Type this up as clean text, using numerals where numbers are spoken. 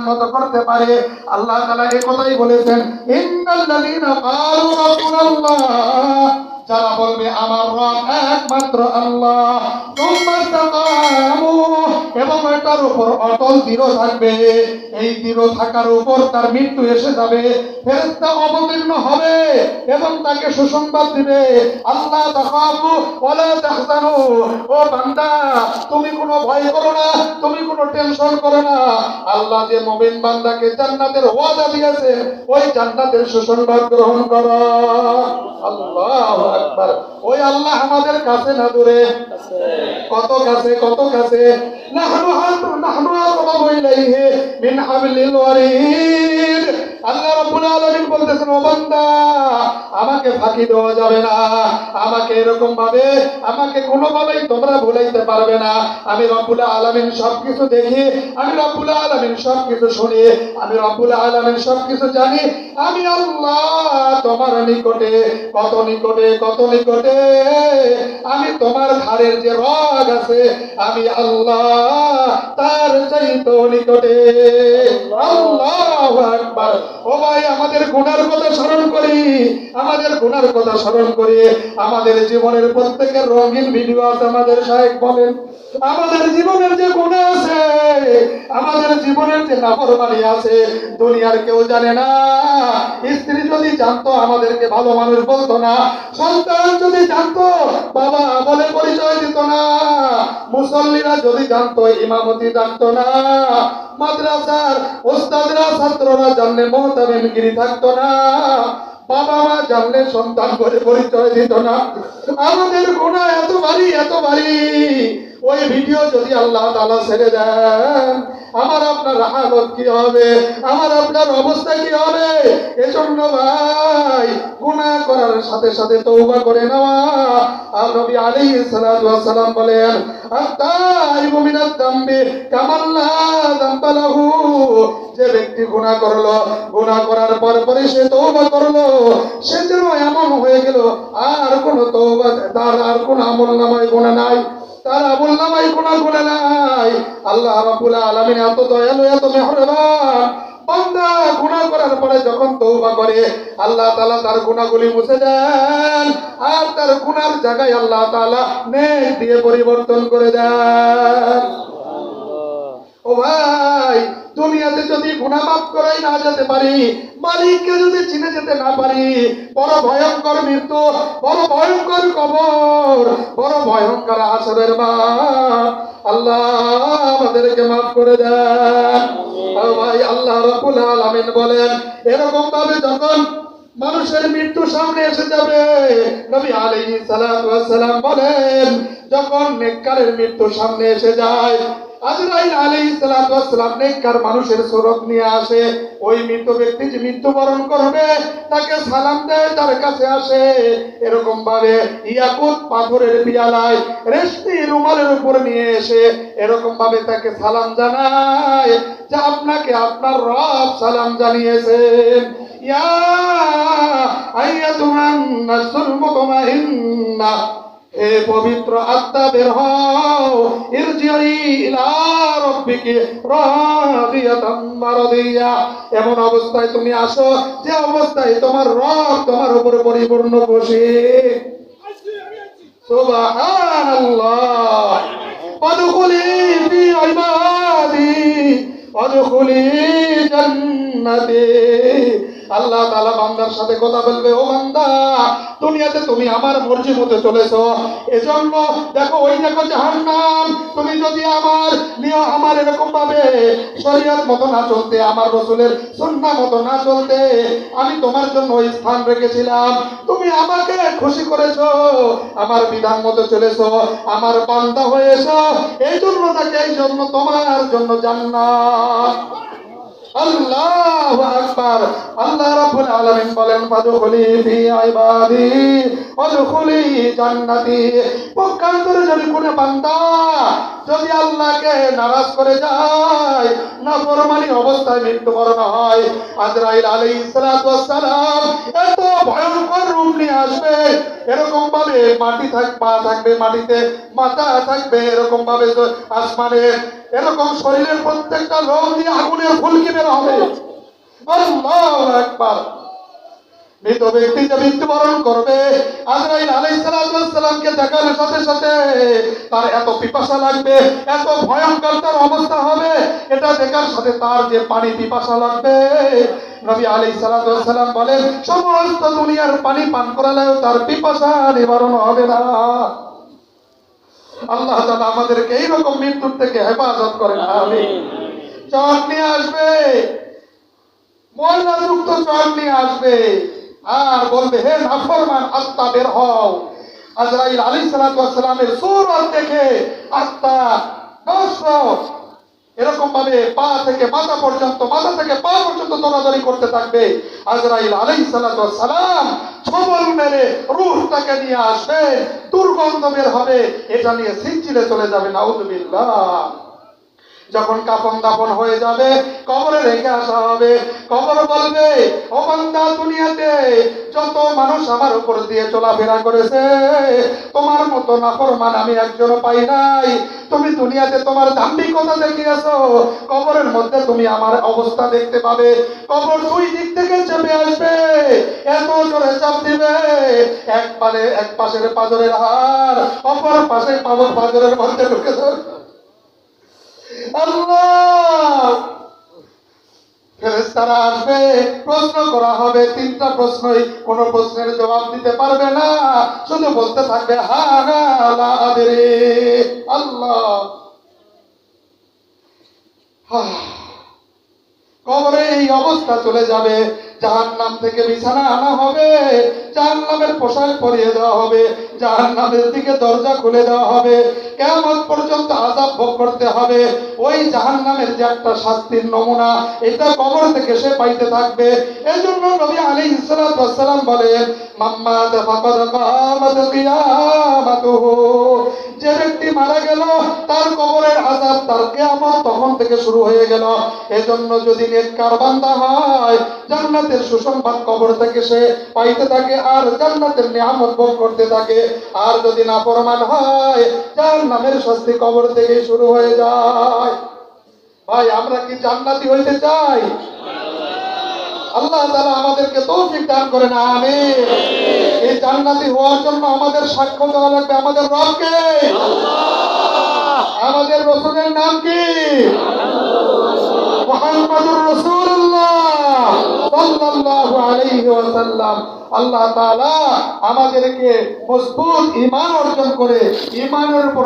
মত করতে পারে। আল্লাহ তাআলা এই কথাই বলেছেন, ইন্নাল্লাযীনা ক্বালু রাব্বুনাল্লাহ, যারা বলবে আমার রব একমাত্র আল্লাহ, সুম্মা ইসতাকামু, এবং এটার উপর অটল দৃঢ় থাকবে, এই দৃঢ় থাকার উপর তার মৃত্যু এসে যাবে, ফেরেশতা অবতীর্ণ হবে এবং তাকে সুসংবাদ দিবে, আল্লাহ তাখাফু ওয়ালা তাহজানু, ও বান্দা তুমি কোনো ভয় করো না, তুমি কোনো টেনশন করো না। আল্লাহ যে মুমিন বান্দাকে জান্নাতের ওয়াদা দিয়েছে, ওই জান্নাতের সুসংবাদ গ্রহণ করো। আল্লাহু আকবার। ওই আল্লাহ আমাদের কাছে না দূরে? কত কাছে, কত কাছে। নাহনু আকরাবু ইলাইহি মিন হাবলিল ওয়ারিদ। আল্লাহ রাব্বুল আলামিন বলতেছেন, ও বান্দা আমাকে ফাঁকি দেওয়া যাবে না, আমাকে এরকম ভাবে আমাকে কোনোভাবেই তোমরা ভুলাইতে পারবে না। আমি রব্বুল আলামিন সবকিছু দেখি, আমি রব্বুল আলামিন সবকিছু শুনি, আমি রব্বুল আলামিন সবকিছু জানি। আমি আল্লাহ তোমার নিকটে, কত নিকটে, কত নিকটে। আমি তোমার ঘাড়ের যে রগ আছে, আমি আল্লাহ তার চাইতে নিকটে। আল্লাহু আকবার। ও ভাই, আমাদের গুনার কথা স্মরণ করি, আমাদের গুনার কথা স্মরণ করি। আমাদের জীবনের প্রত্যেকের রঙিন ভিডিও আছে। আমাদের শায়েখ বলেন, আমাদের জীবনের যে গুনাহ আছে, আমাদের জীবনের যে নাফরমানি আছে, দুনিয়ার কেউ জানে না। স্ত্রী যদি জানতো আমাদেরকে ভালো মানুষ বলতো না, সন্তান যদি জানতো বাবা বলে পরিচয় দিত না, মুসল্লিরা যদি জানতো ইমামতি জানতো না, মাদ্রাসার ওস্তাদরা ছাত্ররা জানলে মুহতামিমগিরি থাকতো না, বাবা মা জানলে সন্তান করে পরিচয় দিত না। আমাদের গুনাহ এত ভারী, এত ভারী। ওই ভিডিও যদি আল্লাহ তাআলা ছেড়ে দেন, আমার আপনার হালত কি হবে, আমার আপনার অবস্থা কি হবে? এজন্য ভাই, গুনাহ করার সাথে সাথে তওবা করে নেওয়া। আর নবী আলাইহিস সালাতু ওয়াস সালাম বলেন, আত-তাইবু মিনাদ যামবি কামান লা যামবা লাহু। যে ব্যক্তি গুনাহ করলো, গুনাহ করার পরে সে তওবা করলো, সে যেন এমন হয়ে গেল আর কোনো তওবা, তার আর কোনো আমলনামায় গুনাহ নাই, তার আমলনামায় কোনো গুনাহ নাই। আল্লাহ রাব্বুল আলামিন এত দয়ালু, এত মেহেরবান। বান্দা গুনাহ করার পরে যখন তওবা করে, আল্লাহ তাআলা তার গুনাহগুলি মুছে দেন, আর তার গুনার জায়গায় আল্লাহ তাআলা নেক দিয়ে পরিবর্তন করে দেন। ও ভাই, দুনিয়াতে যদি গুনাহ মাফ করাই না যেতে পারি, মালিককে যদি চিনে যেতে না পারি, বড় ভয়ঙ্কর মৃত্যু, বড় ভয়ঙ্কর কবর, বড় ভয়ঙ্কর হাসরের মাঠ। আল্লাহ আমাদেরকে মাফ করে দেন। ও ভাই, আল্লাহ রাব্বুল আলামিন বলেন, এরকম ভাবে যখন মানুষের মৃত্যু সামনে এসে যাবে, নবী আলাইহিস সালাতু ওয়াস সালাম বলেন, যখন নেককারের মৃত্যু সামনে এসে যায়, আজরাইল আলাইহিস সালাতু ওয়াস সালাম নেককার মানুষের সুরত নিয়ে আসে। ওই মৃত ব্যক্তি যে মৃত্যুবরণ করবে, তাকে সালাম দেয়, তার কাছে আসে, এরকম ভাবে ইয়াকুত পাথরের পিয়ালায় রেশমি রুমালের উপর নিয়ে এসে এরকম ভাবে তাকে সালাম জানায় যে আপনাকে আপনার রব সালাম জানিয়েছেন। ইয়া আইয়াতুহান নাসুল মুতমাইন্না, হে পবিত্র আত্মা বের হও, ইরজিই ইলা রাব্বিকি রাদিয়াতাম মারদিয়া। এমন অবস্থায় তুমি আসো যে অবস্থায় তোমার রব তোমার উপর পরিপূর্ণ খুশি। সুবহানাল্লাহ। আদখুলি ফি ইবাদি আদখুলি জান্নাতি। আল্লাহ তাআলা বান্দার সাথে কথা বলবে, ও বান্দা, দুনিয়াতে তুমি আমার মর্জি মতো চলেছো, এজন্য দেখো, ওই দেখো জাহান্নাম। তুমি যদি আমার এরকম ভাবে শরীয়ত মতো না চলতে, আমার রাসূলের সুন্নাহ মতো না চলতে, আমি তোমার জন্য ওই স্থান রেখেছিলাম। তুমি আমাকে খুশি করেছো, আমার বিধান মতো চলেছো, আমার বান্দা হয়েছো, এই জন্য তোমার জন্য জান্নাত। আল্লাহু আকবার। আল্লাহ রাব্বুল আলামিন বলেন, ফাদখুলি ফি ইবাদি ওয়াদখুলি জান্নাতি। পক্ষান্তরে যদি কোনো বান্দা যদি আল্লাহকে নারাজ করে যায়, নাফরমানি অবস্থায় মৃত্যুবরণ হয়, আজরাইল আলাইহিস সালাতু ওয়াস সালাম এত ভয়ঙ্কর রূপ নিয়ে আসবে, এরকম ভাবে পা থাকবে মাটিতে, মাথা থাকবে এরকম ভাবে আসমানে, এরকম শরীরের প্রত্যেকটা লোম দিয়ে আগুনের ফুলকি বের হবে। আল্লাহু আকবার। মৃত ব্যক্তি যে মৃত্যুবরণ করবে, আজরাইল আলাইহিস সালামকে দেখার সাথে সাথে তার এত পিপাসা লাগবে, এত ভয়ঙ্কর তার অবস্থা হবে, এটা দেখার সাথে তার যে পানি পিপাসা লাগবে, নবী আলাইহিস সালাম বলেন সমস্ত দুনিয়ার পানি পান করালেও তার পিপাসা নিবারণ হবে না। আল্লাহ তাআলা আমাদেরকে এইরকম মৃত্যুর থেকে হেফাজত করেন, আমিন। চট নিয়ে আসবে, ময়লাযুক্ত চট নিয়ে আসবে, আর বলবে হে নাফরমান আত্মা বের হও। আজরাইল আলাইহিস সালামের সূরত দেখে আত্মা নষ্ট এরকম ভাবে পা থেকে মাথা পর্যন্ত, মাথা থেকে পা পর্যন্ত দৌড়াদৌড়ি করতে থাকবে। আজরাইল আলাইহিস সালাম ছবল মেরে রূহটাকে নিয়ে আসবে, দুর্গন্ধ বের হবে, এটা নিয়ে সিলসিলে চলে যাবে, নাউযুবিল্লাহ। যখন কাফন দাফন হয়ে যাবে, কবরে রেখে আসা হবে, কবর বলবে ও বান্দা, দুনিয়াতে যত মানুষ আমার উপর দিয়ে চলাফেরা করেছে, তোমার মতো নাফরমান আমি একজনও পাই নাই। তুমি দুনিয়াতে তোমার দাম্ভিকতা দেখিয়েছো, কবরের মধ্যে তুমি আমার অবস্থা দেখতে পাবে। কবর দুই দিক থেকে চেপে আসবে, এত জোরে চাপ দিবে, এক পাশের পাঁজরের হাড় অপর পাশে পাঁজরের মধ্যে ঢুকে ধরবে। আল্লাহ, ফেরেশতারা আসবে, প্রশ্ন করা হবে, তিনটা প্রশ্নই, কোন প্রশ্নের জবাব দিতে পারবে না, শুধু বলতে থাকবে হা হা লা আদরি। আল্লাহ, কবরে এই অবস্থা চলে যাবে। জাহান্নাম থেকে বিছানা আনা হবে, জাহান্নামের পোশাক পরিয়ে দেওয়া হবে, জাহান্নামের দিকে দরজা খুলে দেওয়া হবে, কিয়ামত পর্যন্ত আযাব ভোগ করতে হবে। ওই জাহান্নামের যে একটা শাস্তির নমুনা, এটা কবর থেকে সে পাইতে থাকবে। এজন্য নবী আলাইহিস সালাম বলেন মাম্মাত ফাকাদ কামাত কিয়ামাতুহু, যে ব্যক্তি মারা গেল তার কবরের আযাব, তার কিয়ামত তখন থেকে শুরু হয়ে গেল। এজন্য যদি নেককার বান্দা হয়, জান্নাতের সুসংবাদ কবর থেকে সে পাইতে থাকে আর জান্নাতের নিয়ামত ভোগ করতে থাকে। আর যদি নাফরমান হয়, জাহান্নামের শাস্তি কবর থেকে শুরু হয়ে যায়। ভাই, আমরা কি জান্নাতি হইতে চাই? আল্লাহ তাআলা আমাদেরকে তৌফিক দান করেন, আমিন। এই জান্নাতি হওয়ার জন্য আমাদের সাক্ষ্য দেওয়া লাগবে আমাদের রবকে। আমাদের রাসূলের নাম কি? মুহাম্মদুর রাসূলুল্লাহ সাল্লাল্লাহু আলাইহি ওয়াসাল্লাম। আল্লাহ তাআলা আমাদেরকে মজবুত ঈমান অর্জন করে ঈমানের উপর